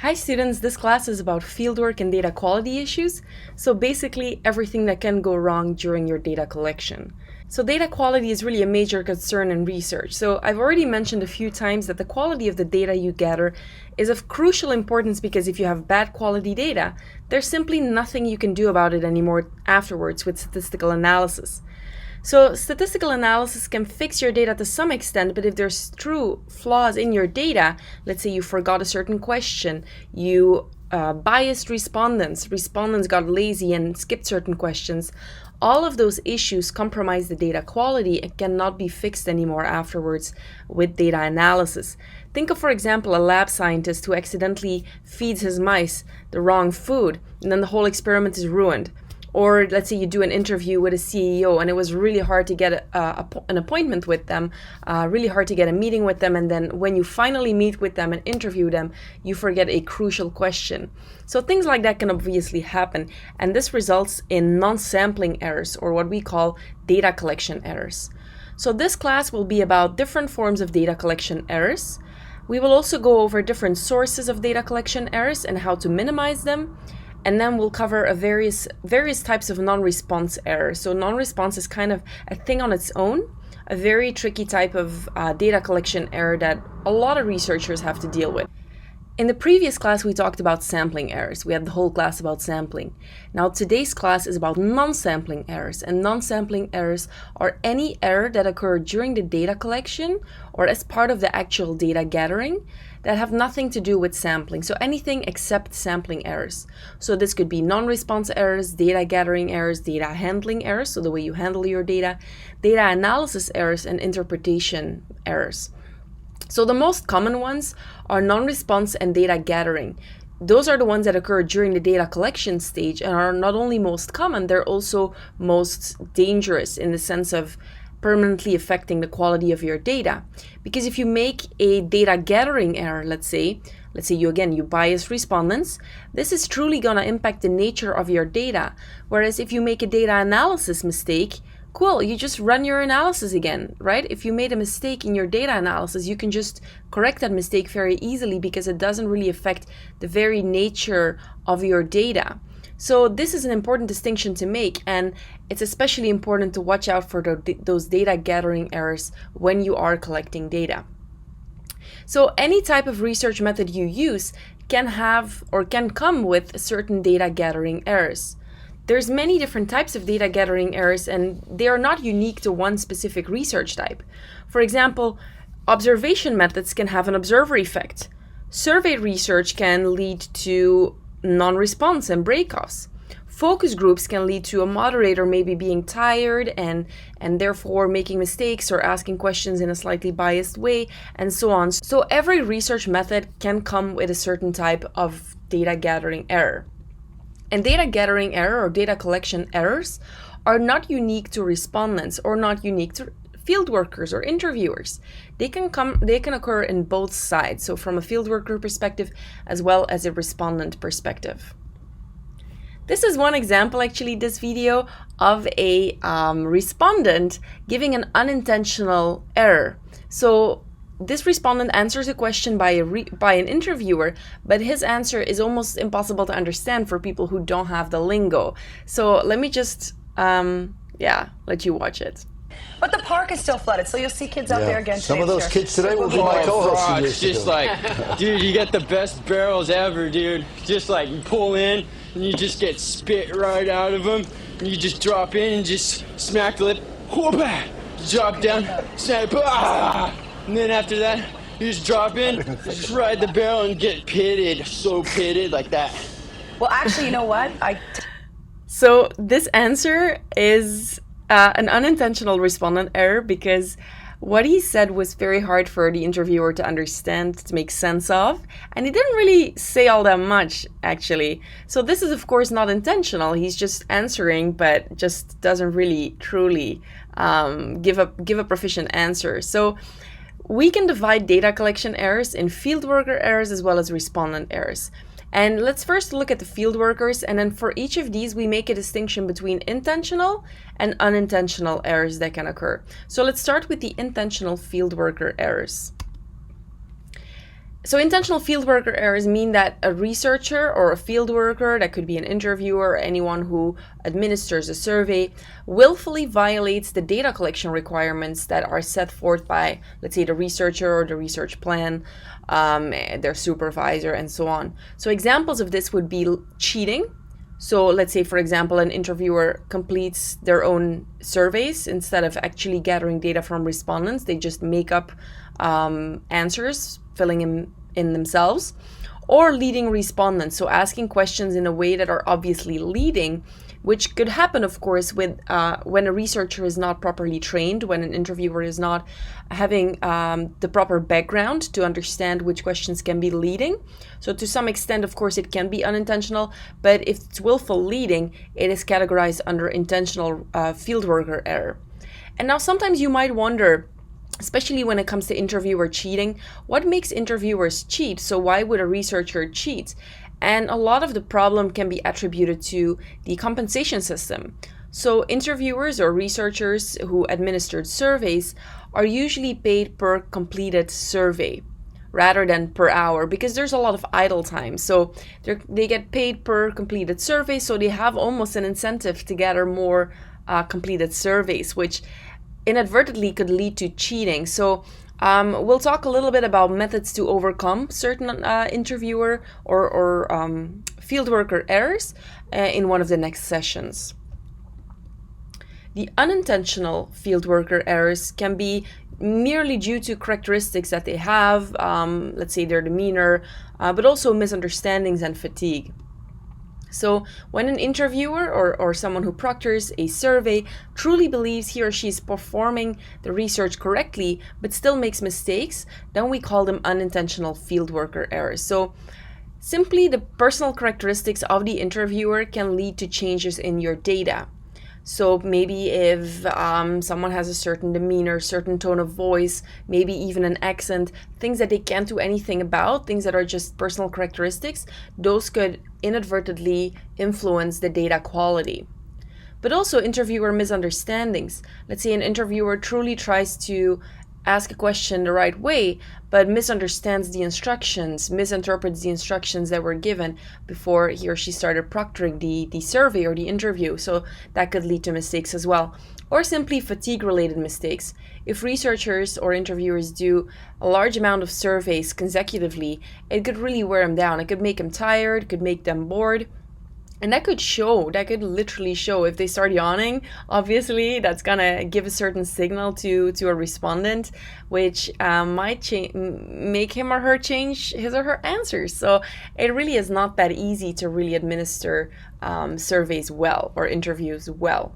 Hi students, this class is about fieldwork and data quality issues. So basically everything that can go wrong during your data collection. So data quality is really a major concern in research. So I've already mentioned a few times that the quality of the data you gather is of crucial importance, because if you have bad quality data, there's simply nothing you can do about it anymore afterwards with statistical analysis. So statistical analysis can fix your data to some extent, but if there's true flaws in your data, let's say you forgot a certain question, you biased respondents got lazy and skipped certain questions, all of those issues compromise the data quality and cannot be fixed anymore afterwards with data analysis. Think of, for example, a lab scientist who accidentally feeds his mice the wrong food, and then the whole experiment is ruined. Or let's say you do an interview with a CEO and it was really hard to get an appointment with them, really hard to get a meeting with them, and then when you finally meet with them and interview them, you forget a crucial question. So things like that can obviously happen, and this results in non-sampling errors, or what we call data collection errors. So this class will be about different forms of data collection errors. We will also go over different sources of data collection errors and how to minimize them. And then we'll cover various types of non-response errors. So non-response is kind of a thing on its own, a very tricky type of data collection error that a lot of researchers have to deal with. In the previous class, we talked about sampling errors. We had the whole class about sampling. Now today's class is about non-sampling errors, and non-sampling errors are any error that occur during the data collection or as part of the actual data gathering that have nothing to do with sampling. So anything except sampling errors. So this could be non-response errors, data gathering errors, data handling errors, so the way you handle your data analysis errors, and interpretation errors. So the most common ones are non-response and data gathering. Those are the ones that occur during the data collection stage and are not only most common, they're also most dangerous in the sense of permanently affecting the quality of your data. Because if you make a data gathering error, let's say you bias respondents, this is truly going to impact the nature of your data. Whereas if you make a data analysis mistake, cool, you just run your analysis again, right? If you made a mistake in your data analysis, you can just correct that mistake very easily because it doesn't really affect the very nature of your data. So this is an important distinction to make, and it's especially important to watch out for those data gathering errors when you are collecting data. So any type of research method you use can have or can come with certain data gathering errors. There's many different types of data gathering errors, and they are not unique to one specific research type. For example, observation methods can have an observer effect. Survey research can lead to non-response and breakoffs. Focus groups can lead to a moderator maybe being tired and therefore making mistakes or asking questions in a slightly biased way, and so on. So every research method can come with a certain type of data gathering error. And data gathering error or data collection errors are not unique to respondents or not unique to field workers or interviewers. They can occur in both sides, so from a field worker perspective as well as a respondent perspective. This is one example, actually, this video of a respondent giving an unintentional error. So this respondent answers a question by an interviewer, but his answer is almost impossible to understand for people who don't have the lingo. So let me just, let you watch it. But the park is still flooded, so you'll see kids out there again. Some of those kids today will be my co-hosts. It's just like, dude, you get the best barrels ever, dude. Just like you pull in and you just get spit right out of them. And you just drop in and just smack the lip. Whoop-ah! Drop down, snap, and then after that, you just drop in, just ride the barrel and get pitted. So pitted like that. Well, actually, you know what? So this answer is an unintentional respondent error, because what he said was very hard for the interviewer to understand, to make sense of, and he didn't really say all that much, actually. So this is, of course, not intentional. He's just answering, but just doesn't really truly give a proficient answer. So we can divide data collection errors in field worker errors as well as respondent errors. And let's first look at the field workers, and then for each of these we make a distinction between intentional and unintentional errors that can occur. So let's start with the intentional field worker errors. So intentional fieldworker errors mean that a researcher or a fieldworker, that could be an interviewer or anyone who administers a survey, willfully violates the data collection requirements that are set forth by, let's say, the researcher or the research plan, their supervisor, and so on. So examples of this would be cheating. So let's say, for example, an interviewer completes their own surveys instead of actually gathering data from respondents. They just make up answers, filling in themselves, or leading respondents. So asking questions in a way that are obviously leading, which could happen, of course, with when a researcher is not properly trained, when an interviewer is not having the proper background to understand which questions can be leading. So to some extent, of course, it can be unintentional, but if it's willful leading, it is categorized under intentional fieldworker error. And now sometimes you might wonder, especially when it comes to interviewer cheating, what makes interviewers cheat? So why would a researcher cheat? And a lot of the problem can be attributed to the compensation system. So interviewers or researchers who administered surveys are usually paid per completed survey rather than per hour, because there's a lot of idle time. So they get paid per completed survey, so they have almost an incentive to gather more completed surveys, which inadvertently could lead to cheating. So we'll talk a little bit about methods to overcome certain interviewer or fieldworker errors in one of the next sessions. The unintentional fieldworker errors can be merely due to characteristics that they have, let's say their demeanor, but also misunderstandings and fatigue. So when an interviewer or someone who proctors a survey truly believes he or she is performing the research correctly but still makes mistakes, then we call them unintentional fieldworker errors. So simply the personal characteristics of the interviewer can lead to changes in your data. So maybe if someone has a certain demeanor, certain tone of voice, maybe even an accent, things that they can't do anything about, things that are just personal characteristics, those could inadvertently influence the data quality. But also interviewer misunderstandings. Let's say an interviewer truly tries to ask a question the right way, but misunderstands the instructions, misinterprets the instructions that were given before he or she started proctoring the survey or the interview. So that could lead to mistakes as well. Or simply fatigue-related mistakes. If researchers or interviewers do a large amount of surveys consecutively, it could really wear them down. It could make them tired, it could make them bored. And that could literally show if they start yawning. Obviously, that's gonna give a certain signal to a respondent, which might make him or her change his or her answers. So it really is not that easy to really administer surveys well or interviews well.